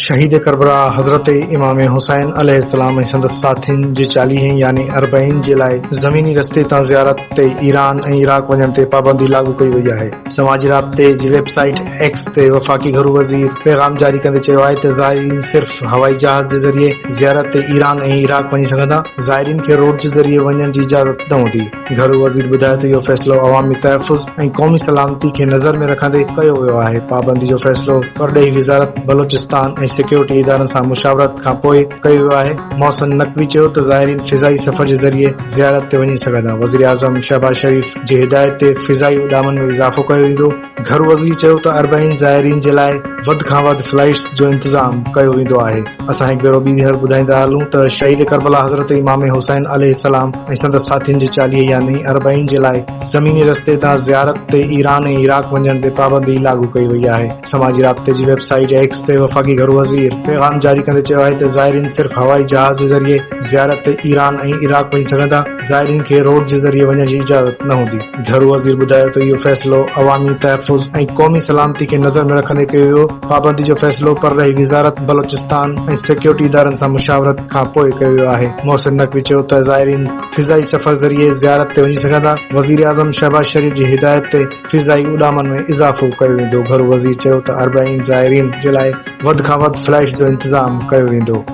शहीद करबला हज़रत इमाम हुसैन अलैहिस्सलाम ऐं संदसि साथियुनि जे 40 यानी 40 जे लाइ ज़मीनी रस्ते तां ज़ियारत ते ईरान ऐं इराक वञण ते पाबंदी लागू कई वई आहे। समाजी राब्ते जी वेबसाइट एक्स ते वफ़ाक़ी घरू वज़ीर पैगाम जारी कंदे चयो आहे त ज़ाइरीन सिर्फ़ हवाई जहाज़ जे ज़रिए ज़ियारत ते ईरान ऐं इराक वञी सघंदा। ज़ाइरीन खे रोड जे ज़रिए वञण जी इजाज़त न हूंदी। घरू वज़ीर ॿुधायो त इहो फ़ैसिलो अवामी तहफ़्फ़ुज़ ऐं क़ौमी सलामती खे नज़र में रखंदे कयो वियो आहे। पाबंदी जो फ़ैसिलो परॾेही वज़ारत बलोचिस्तान ऐं सिक्योरिटी इदारनि सां मुशावरत खां पोइ कयो वियो आहे। मोहसिन नक़वी चयो त ज़ाइरीन फ़िज़ाई सफ़र जे ज़रिए ज़ियारत ते वञी सघंदा। वज़ीर आज़म शहबाज शरीफ़ जी हिदायत ते फ़िज़ाई उॾामनि में इज़ाफ़ो कयो वेंदो। घरू वज़ीर चयो त 40 ज़ाइरीन जे लाइ वधि खां वधि फ्लाइट्स जो इंतज़ाम कयो वेंदो आहे। असां हिकु भेरो ॿीहर ॿुधाईंदा हलूं त शहीद करबला हज़रत इमाम हुसैन अलैहिस्सलाम ऐं संदसि साथियुनि जे 40 यानी 40 जे लाइ ज़मीनी रस्ते तां ज़ियारत ते ईरान ऐं इराक वञण ते पाबंदी लागू कई वई आहे। समाजी राब्ते जी वेबसाइट एक्स ते वफ़ाक़ी घरू वज़ीर पैगाम जारी कंदे चयो आहे त ज़ाइरीन सिर्फ़ हवाई जहाज़ जे ज़रिए ज़ियारत ते ईरान ऐं इराक वञी सघंदा। ज़ाइरीन खे रोड जे ज़रिए वञण जी इजाज़त न हूंदी। घरू वज़ीर ॿुधायो त इहो फ़ैसिलो अवामी तहफ़्फ़ुज़ ऐं क़ौमी सलामती खे नज़र में रखंदे कयो वियो। पाबंदी जो फ़ैसिलो परॾेही वज़ारत बलोचिस्तान ऐं सिक्योरिटी इदारनि सां मुशावरत खां पोइ कयो वियो आहे। मोहसिन नक़वी चयो त ज़ाइरीन फ़िज़ाई सफ़र ज़रिए ज़ियारत ते वञी सघंदा। वज़ीर आज़म शहबाज शरीफ़ जी हिदायत ते फ़िज़ाई उॾामनि में इज़ाफ़ो कयो वेंदो। घरू वज़ीर चयो त 40 ज़ाइरीन जे लाइ वधि खां वधि फ्लाइट्स जो इंतज़ाम कयो वेंदो।